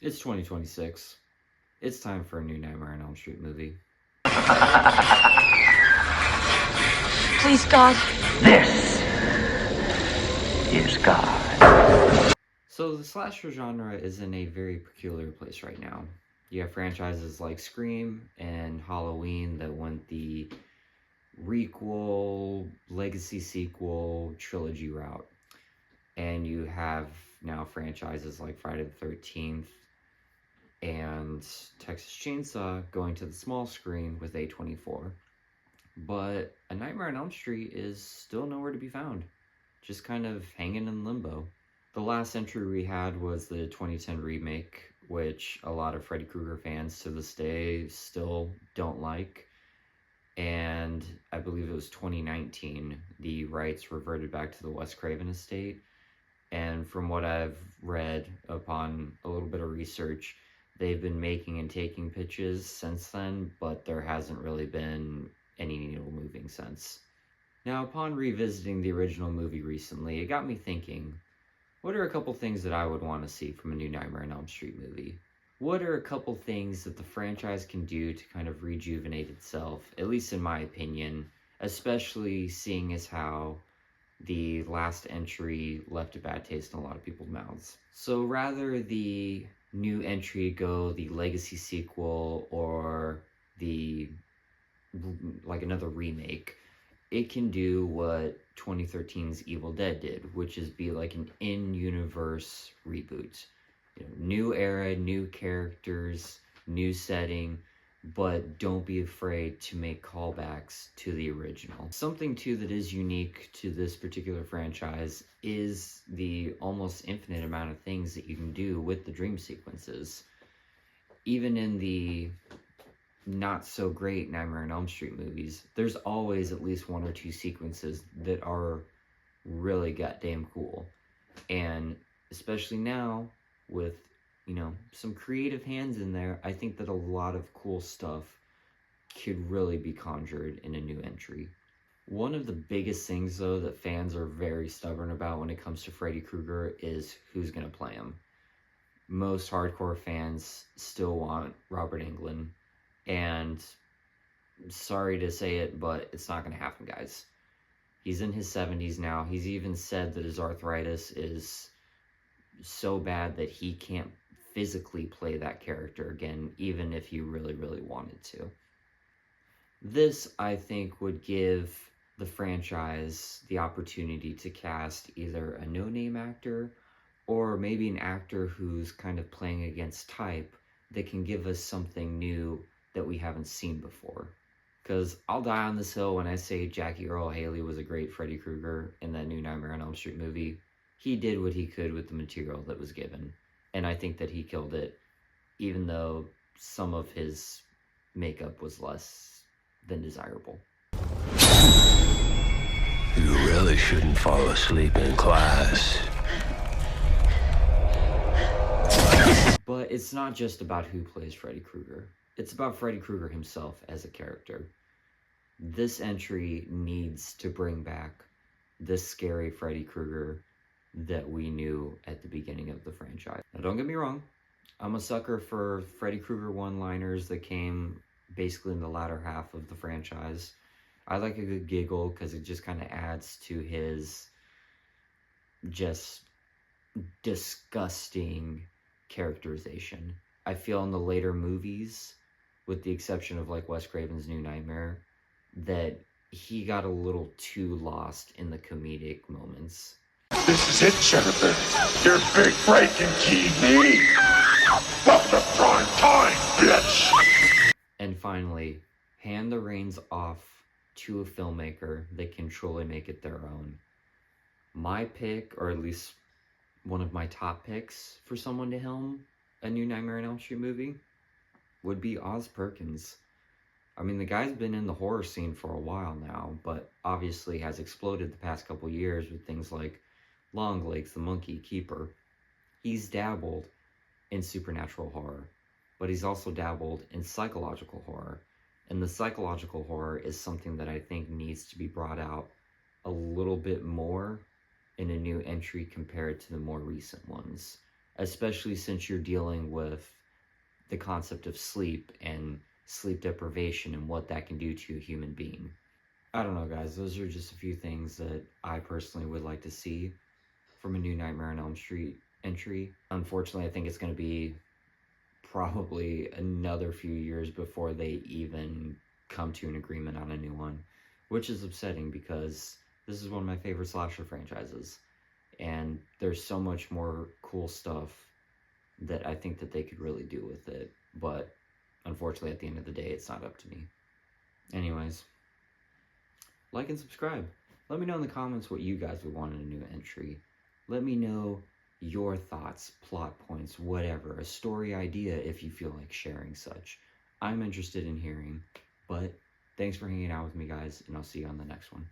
It's 2026. It's time for a new Nightmare on Elm Street movie. Please, God. This is God. So the slasher genre is in a very peculiar place right now. You have franchises like Scream and Halloween that went the requel, legacy sequel, trilogy route. And you have now franchises like Friday the 13th and Texas Chainsaw going to the small screen with A24. But A Nightmare on Elm Street is still nowhere to be found, just kind of hanging in limbo. The last entry we had was the 2010 remake, which a lot of Freddy Krueger fans to this day still don't like. And I believe it was 2019, the rights reverted back to the Wes Craven estate. And from what I've read upon a little bit of research, they've been making and taking pitches since then, but there hasn't really been any needle moving since. Now, upon revisiting the original movie recently, it got me thinking, what are a couple things that I would want to see from a new Nightmare on Elm Street movie? What are a couple things that the franchise can do to kind of rejuvenate itself, at least in my opinion, especially seeing as how the last entry left a bad taste in a lot of people's mouths. So rather the new entry go the legacy sequel or the like another remake, it can do what 2013's Evil Dead did, which is be like an in-universe reboot. You know, new era, new characters, new setting, but don't be afraid to make callbacks to the original. Something too that is unique to this particular franchise is the almost infinite amount of things that you can do with the dream sequences. Even in the not so great Nightmare on Elm Street movies, there's always at least one or two sequences that are really goddamn cool. And especially now with, you know, some creative hands in there, I think that a lot of cool stuff could really be conjured in a new entry. One of the biggest things, though, that fans are very stubborn about when it comes to Freddy Krueger is who's going to play him. Most hardcore fans still want Robert Englund, and sorry to say it, but it's not going to happen, guys. He's in his 70s now. He's even said that his arthritis is so bad that he can't physically play that character again, even if he really, really wanted to. This, I think, would give the franchise the opportunity to cast either a no-name actor or maybe an actor who's kind of playing against type that can give us something new that we haven't seen before. Because I'll die on this hill when I say Jackie Earle Haley was a great Freddy Krueger in that new Nightmare on Elm Street movie. He did what he could with the material that was given, and I think that he killed it, even though some of his makeup was less than desirable. You really shouldn't fall asleep in class. But it's not just about who plays Freddy Krueger. It's about Freddy Krueger himself as a character. This entry needs to bring back this scary Freddy Krueger that we knew at the beginning of the franchise. Now, don't get me wrong. I'm a sucker for Freddy Krueger one-liners that came basically in the latter half of the franchise. I like a good giggle because it just kind of adds to his just disgusting characterization. I feel in the later movies, with the exception of like Wes Craven's New Nightmare, that he got a little too lost in the comedic moments. This is it, Jennifer. Your big breaking TV. Welcome to prime time, bitch. And finally, hand the reins off to a filmmaker that can truly make it their own. My pick, or at least one of my top picks for someone to helm a new Nightmare on Elm Street movie, would be Oz Perkins. I mean, the guy's been in the horror scene for a while now, but obviously has exploded the past couple years with things like Longlegs, the Monkey Keeper. He's dabbled in supernatural horror, but he's also dabbled in psychological horror. And the psychological horror is something that I think needs to be brought out a little bit more in a new entry compared to the more recent ones. especially since you're dealing with the concept of sleep and sleep deprivation and what that can do to a human being. I don't know, guys. Those are just a few things that I personally would like to see from a new Nightmare on Elm Street entry. Unfortunately, I think it's going to be probably another few years before they even come to an agreement on a new one, which is upsetting because this is one of my favorite slasher franchises, and there's so much more cool stuff that I think that they could really do with it, but unfortunately at the end of the day it's not up to me. Anyways, like and subscribe. Let me know in the comments what you guys would want in a new entry. Let me know your thoughts, plot points, whatever, a story idea if you feel like sharing such. I'm interested in hearing, but thanks for hanging out with me, guys, and I'll see you on the next one.